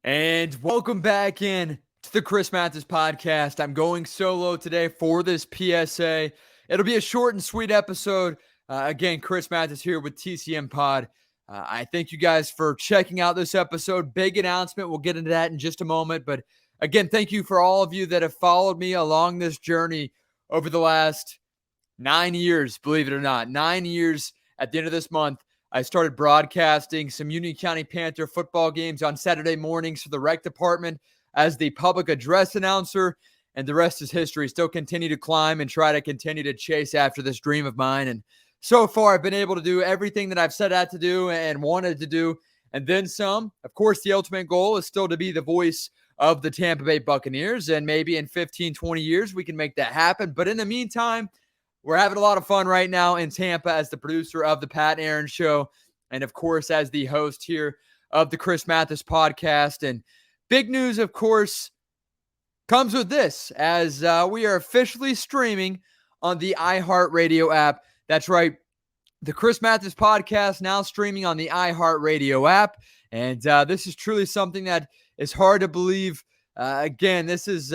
And welcome back in to the Chris Mathis podcast. I'm going solo today for this PSA. It'll be a short and sweet episode. Again, Chris Mathis here with TCM Pod. I thank you guys for checking out this episode. Big announcement. We'll get into that in just a moment. But again, thank you for all of you that have followed me along this journey over the last 9 years, believe it or not. 9 years at the end of this month. I started broadcasting some Union County Panther football games on Saturday mornings for the rec department as the public address announcer, and the rest is history. Still continue to climb and try to continue to chase after this dream of mine. And so far, I've been able to do everything that I've set out to do and wanted to do, and then some. Of course, the ultimate goal is still to be the voice of the Tampa Bay Buccaneers, and maybe in 15, 20 years, we can make that happen. But in the meantime, we're having a lot of fun right now in Tampa as the producer of the Pat Aaron Show and, of course, as the host here of the Chris Mathis podcast. And big news, of course, comes with this as we are officially streaming on the iHeartRadio app. That's right. The Chris Mathis podcast now streaming on the iHeartRadio app. And this is truly something that is hard to believe. Again, this is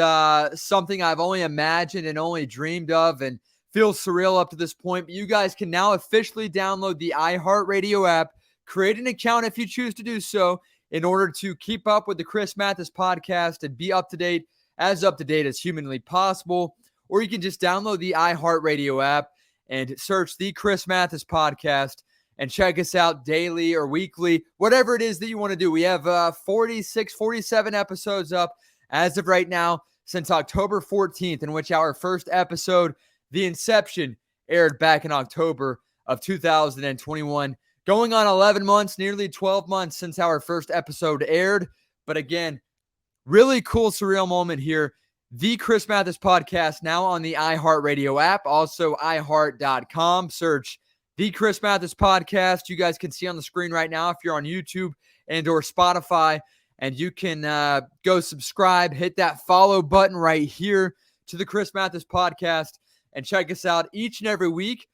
something I've only imagined and only dreamed of, and feels surreal up to this point, but you guys can now officially download the iHeartRadio app, create an account if you choose to do so, in order to keep up with the Chris Mathis podcast and be up to date as humanly possible. Or you can just download the iHeartRadio app and search the Chris Mathis podcast and check us out daily or weekly, whatever it is that you want to do. We have 46, 47 episodes up as of right now since October 14th, in which our first episode, The Inception, aired back in October of 2021. Going on 11 months, nearly 12 months since our first episode aired. But again, really cool, surreal moment here. The Chris Mathis podcast now on the iHeartRadio app, also iHeart.com. Search The Chris Mathis podcast. You guys can see on the screen right now if you're on YouTube and or Spotify. And you can go subscribe, hit that follow button right here to the Chris Mathis podcast. And check us out each and every week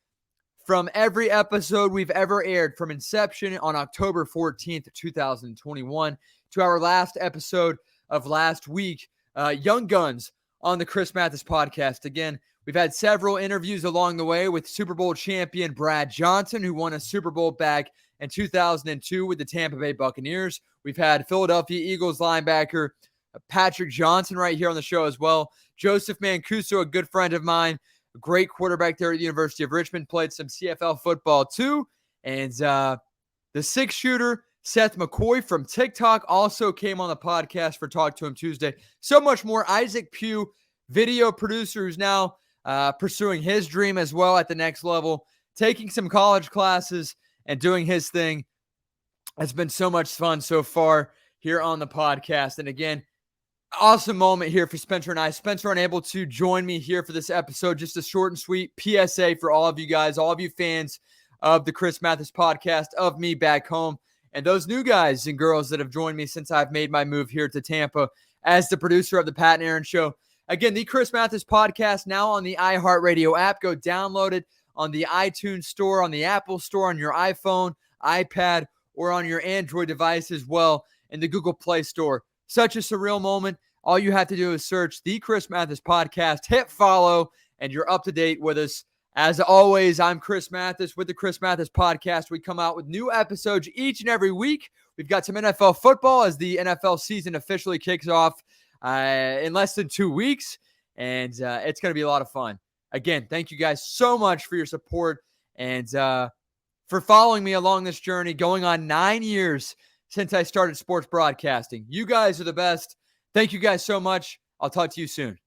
from every episode we've ever aired from inception on October 14th, 2021 to our last episode of last week, Young Guns on the Chris Mathis podcast. Again, we've had several interviews along the way with Super Bowl champion Brad Johnson, who won a Super Bowl back in 2002 with the Tampa Bay Buccaneers. We've had Philadelphia Eagles linebacker Patrick Johnson right here on the show as well. Joseph Mancuso, a good friend of mine, great quarterback there at the University of Richmond, played some CFL football too. And the six-shooter, Seth McCoy from TikTok, also came on the podcast for Talk to Him Tuesday. So much more. Isaac Pugh, video producer, who's now pursuing his dream as well at the next level, taking some college classes and doing his thing. It's been so much fun so far here on the podcast. And again, awesome moment here for Spencer and I. Spencer unable to join me here for this episode. Just a short and sweet PSA for all of you guys, all of you fans of the Chris Mathis podcast, of me back home, and those new guys and girls that have joined me since I've made my move here to Tampa as the producer of the Pat Aaron Show. Again, the Chris Mathis podcast now on the iHeartRadio app. Go download it on the iTunes store, on the Apple store, on your iPhone, iPad, or on your Android device as well in the Google Play Store. Such a surreal moment. All you have to do is search the Chris Mathis podcast, hit follow, and you're up to date with us. As always, I'm Chris Mathis with the Chris Mathis podcast. We come out with new episodes each and every week. We've got some NFL football as the NFL season officially kicks off in less than 2 weeks, and it's going to be a lot of fun. Again, thank you guys so much for your support and for following me along this journey, going on 9 years since I started sports broadcasting. You guys are the best. Thank you guys so much. I'll talk to you soon.